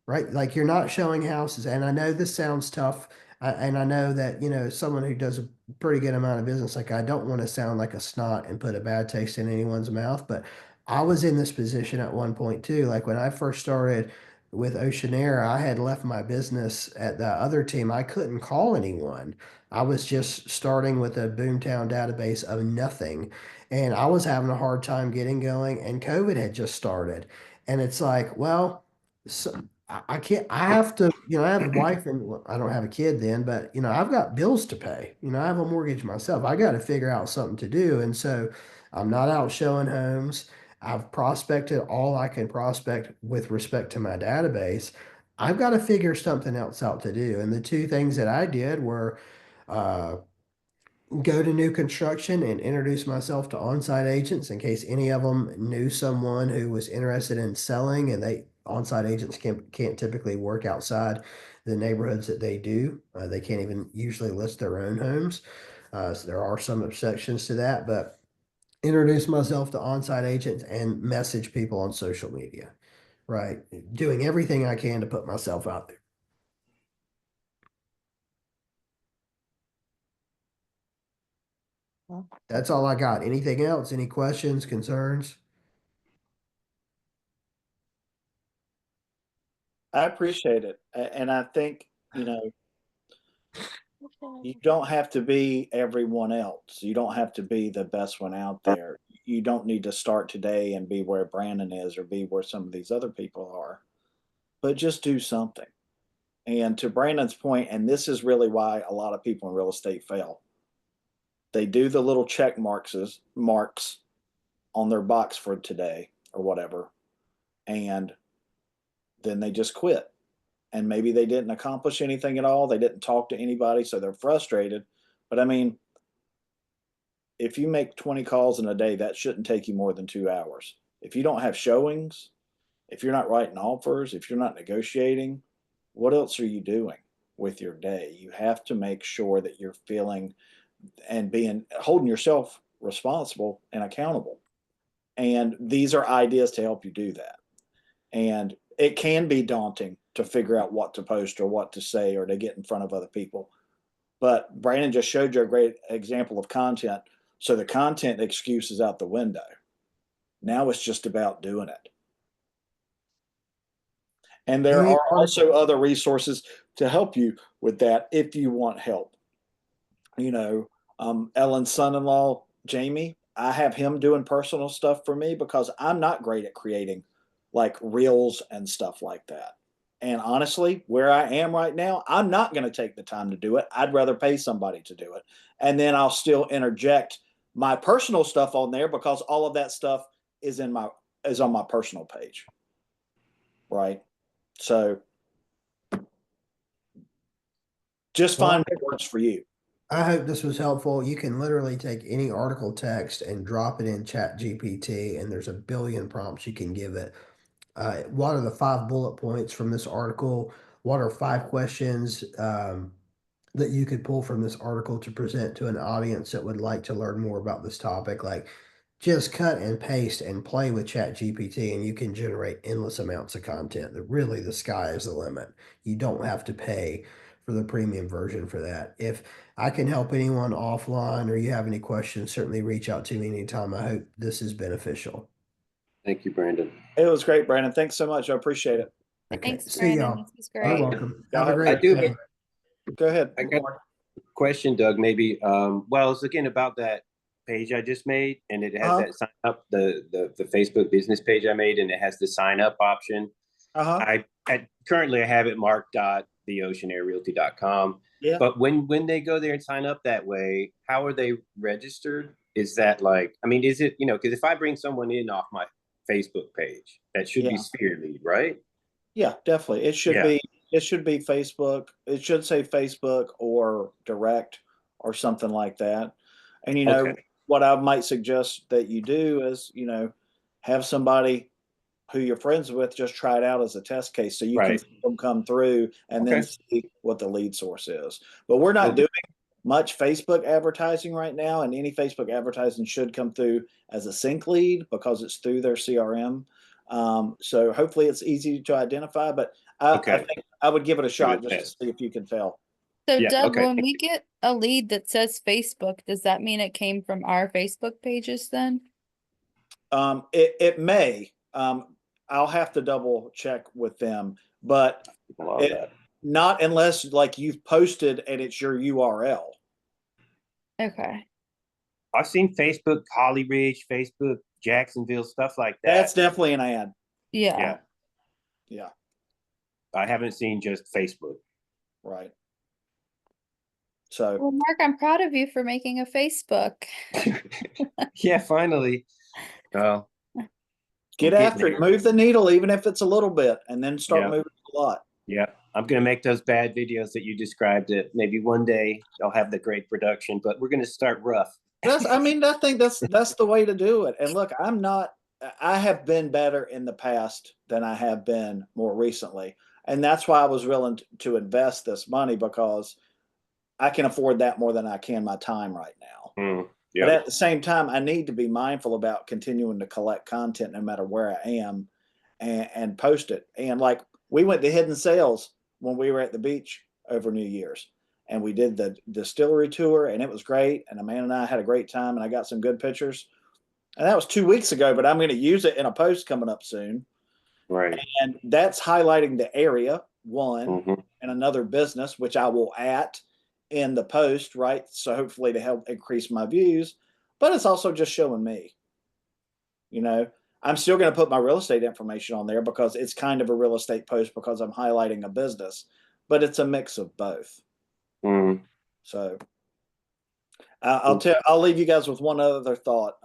right? Like you're not showing houses. And I know this sounds tough. And I know that, you know, as someone who does a pretty good amount of business, like I don't want to sound like a snot and put a bad taste in anyone's mouth, but I was in this position at one point too. Like when I first started with Ocean Air, I had left my business at the other team. I couldn't call anyone. I was just starting with a Boomtown database of nothing. And I was having a hard time getting going, and COVID had just started. And it's like, well, so I can't, I have to, you know, I have a wife and well, I don't have a kid then, but, you know, I've got bills to pay. You know, I have a mortgage myself. I got to figure out something to do. And so I'm not out showing homes. I've prospected all I can prospect with respect to my database. I've got to figure something else out to do. And the two things that I did were, uh, go to new construction and introduce myself to on-site agents in case any of them knew someone who was interested in selling, and they on-site agents can't typically work outside the neighborhoods that they do. They can't even usually list their own homes. So there are some exceptions to that, but introduce myself to on-site agents and message people on social media, right? Doing everything I can to put myself out there. That's all I got. Anything else? Any questions, concerns?
I appreciate it. And I think, you don't have to be everyone else. You don't have to be the best one out there. You don't need to start today and be where Brandon is or be where some of these other people are, but just do something. And to Brandon's point, and this is really why a lot of people in real estate fail. They do the little marks on their box for today or whatever, and then they just quit. And maybe they didn't accomplish anything at all. They didn't talk to anybody, so they're frustrated. But I mean, if you make 20 calls in a day, that shouldn't take you more than 2 hours. If you don't have showings, if you're not writing offers, if you're not negotiating, what else are you doing with your day? You have to make sure that you're feeling and holding yourself responsible and accountable. And these are ideas to help you do that. And it can be daunting to figure out what to post or what to say or to get in front of other people. But Brandon just showed you a great example of content. So the content excuse is out the window. Now it's just about doing it. And there are also other resources to help you with that if you want help. Ellen's son-in-law, Jamie, I have him doing personal stuff for me because I'm not great at creating like reels and stuff like that. And honestly, where I am right now, I'm not going to take the time to do it. I'd rather pay somebody to do it. And then I'll still interject my personal stuff on there because all of that stuff is on my personal page. Right? So just find what works for you.
I hope this was helpful. You can literally take any article text and drop it in ChatGPT, and there's a billion prompts you can give it. What are the 5 bullet points from this article? What are 5 questions that you could pull from this article to present to an audience that would like to learn more about this topic? Like, just cut and paste and play with ChatGPT, and you can generate endless amounts of content. Really, the sky is the limit. You don't have to pay for the premium version for that. If I can help anyone offline or you have any questions, certainly reach out to me anytime. I hope this is beneficial.
Thank you, Brandon.
It was great, Brandon. Thanks so much. I appreciate it.
Okay.
Thanks,
See
Brandon.
y'all.
This was
You're
great.
welcome.
Y'all
Have a
have-
great
I do
day.
Go ahead.
I got a question, Doug, maybe. Well, it's again about that page I just made, and it has that sign up, the Facebook business page I made, and it has the sign up option. Currently I have it marked .theoceanairrealty.com.
Yeah.
But when they go there and sign up that way, how are they registered? Is that like, I mean, is it, because if I bring someone in off my Facebook page, that should be Sphere Lead, right?
Yeah, definitely. It should be Facebook. It should say Facebook or direct or something like that. And what I might suggest that you do is, have somebody who you're friends with just try it out as a test case so you can see them come through and then see what the lead source is. But we're not doing much Facebook advertising right now, and any Facebook advertising should come through as a sync lead because it's through their CRM. So hopefully it's easy to identify, but I think I would give it a shot just to see if you can tell.
So
Yeah,
Doug,
okay.
when we get a lead that says Facebook, does that mean it came from our Facebook pages then?
It may. I'll have to double check with them, but
Allow
it,
that.
not unless like you've posted and it's your URL.
Okay.
I've seen Facebook, Holly Ridge, Facebook, Jacksonville, stuff like that.
That's definitely an ad.
Yeah.
Yeah,
Yeah,
I haven't seen just Facebook.
right. So
Well, Mark, I'm proud of you for making a Facebook.
Yeah, finally. Well,
get
getting
after it,
there.
move the needle, even if it's a little bit, and then start
Yeah.
moving a lot.
Yeah, I'm gonna make those bad videos that you described. It maybe one day I'll have the great production, but we're gonna start rough.
I think that's the way to do it. And look, I have been better in the past than I have been more recently. And that's why I was willing to invest this money, because I can afford that more than I can my time right now. But
Yeah.
at the same time, I need to be mindful about continuing to collect content no matter where I am, and post it. And like, we went to Hidden Sales when we were at the beach over New Year's, and we did the distillery tour, and it was great. And Amanda and I had a great time, and I got some good pictures. And that was 2 weeks ago, but I'm going to use it in a post coming up soon.
Right.
And that's highlighting the area, one,
Mhm.
and another business, which I will at in the post, right? So hopefully to help increase my views, but it's also just showing me, you know, I'm still going to put my real estate information on there because it's kind of a real estate post because I'm highlighting a business, but it's a mix of both.
Mm.
So I'll leave you guys with one other thought.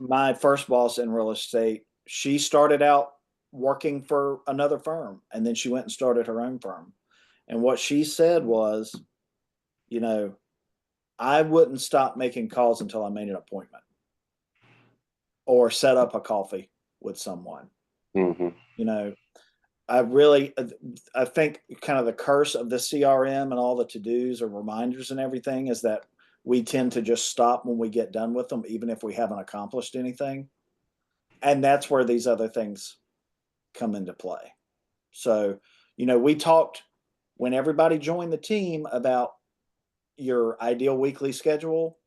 My first boss in real estate, she started out working for another firm, and then she went and started her own firm. And what she said was, you know, I wouldn't stop making calls until I made an appointment or set up a coffee with someone.
Hmm.
You know, I think kind of the curse of the CRM and all the to-dos or reminders and everything is that we tend to just stop when we get done with them, even if we haven't accomplished anything. And that's where these other things come into play. So, we talked when everybody joined the team about your ideal weekly schedule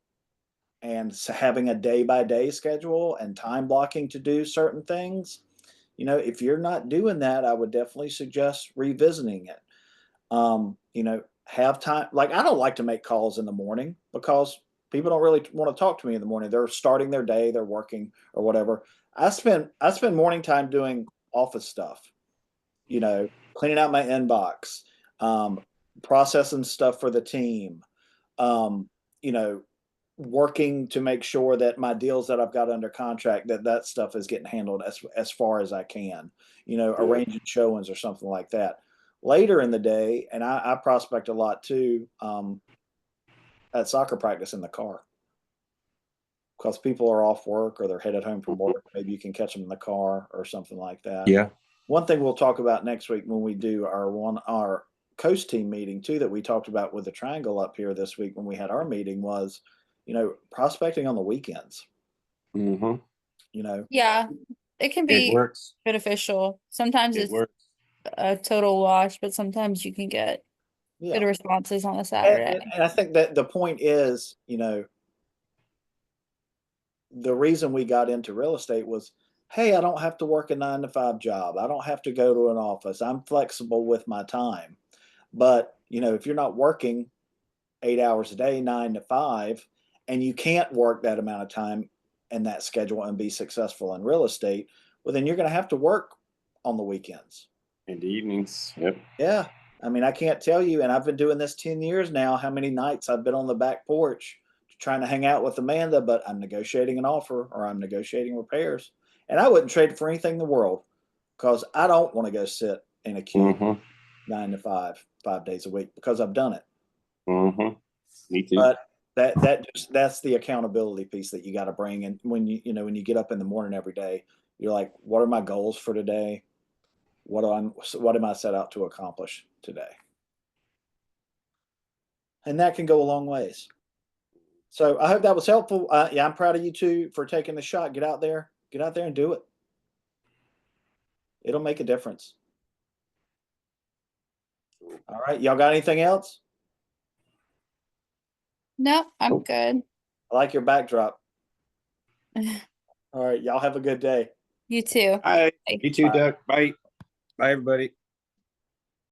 and having a day by day schedule and time blocking to do certain things. If you're not doing that, I would definitely suggest revisiting it. Have time. Like, I don't like to make calls in the morning because people don't really want to talk to me in the morning. They're starting their day, they're working or whatever. I spend morning time doing office stuff, cleaning out my inbox, um, processing stuff for the team, um, you know, working to make sure that my deals that I've got under contract, that stuff is getting handled as far as I can, arranging showings or something like that. Later in the day, and I prospect a lot too, at soccer practice in the car, because people are off work or they're headed home from work. Maybe you can catch them in the car or something like that.
Yeah.
One thing we'll talk about next week when we do our coast team meeting too, that we talked about with the triangle up here this week when we had our meeting, was, prospecting on the weekends.
Hmm.
Yeah, it can
It
be
works.
beneficial. Sometimes
It
it's
works.
a total wash, but sometimes you can get good
Yeah.
responses on a
And,
Saturday.
and I think that the point is, the reason we got into real estate was, hey, I don't have to work a 9 to 5 job. I don't have to go to an office. I'm flexible with my time. But, if you're not working 8 hours a day, 9 to 5, and you can't work that amount of time in that schedule and be successful in real estate, well, then you're going to have to work on the weekends.
In the evenings. Yep.
Yeah. I mean, I can't tell you, and I've been doing this 10 years now, how many nights I've been on the back porch trying to hang out with Amanda, but I'm negotiating an offer or I'm negotiating repairs. And I wouldn't trade it for anything in the world, because I don't want to go sit in a queue
Hmm.
9 to 5, 5 days a week, because I've done it.
Hmm. Me too.
But that's the accountability piece that you got to bring. And when you get up in the morning every day, you're like, what are my goals for today? What am I set out to accomplish today? And that can go a long ways. So I hope that was helpful. Yeah, I'm proud of you two for taking the shot. Get out there and do it. It'll make a difference. All right, y'all got anything else?
No, I'm good.
I like your backdrop. All right, y'all have a good day.
You too.
All right,
Bye.
you too,
Bye.
Doug. Bye. Bye, everybody.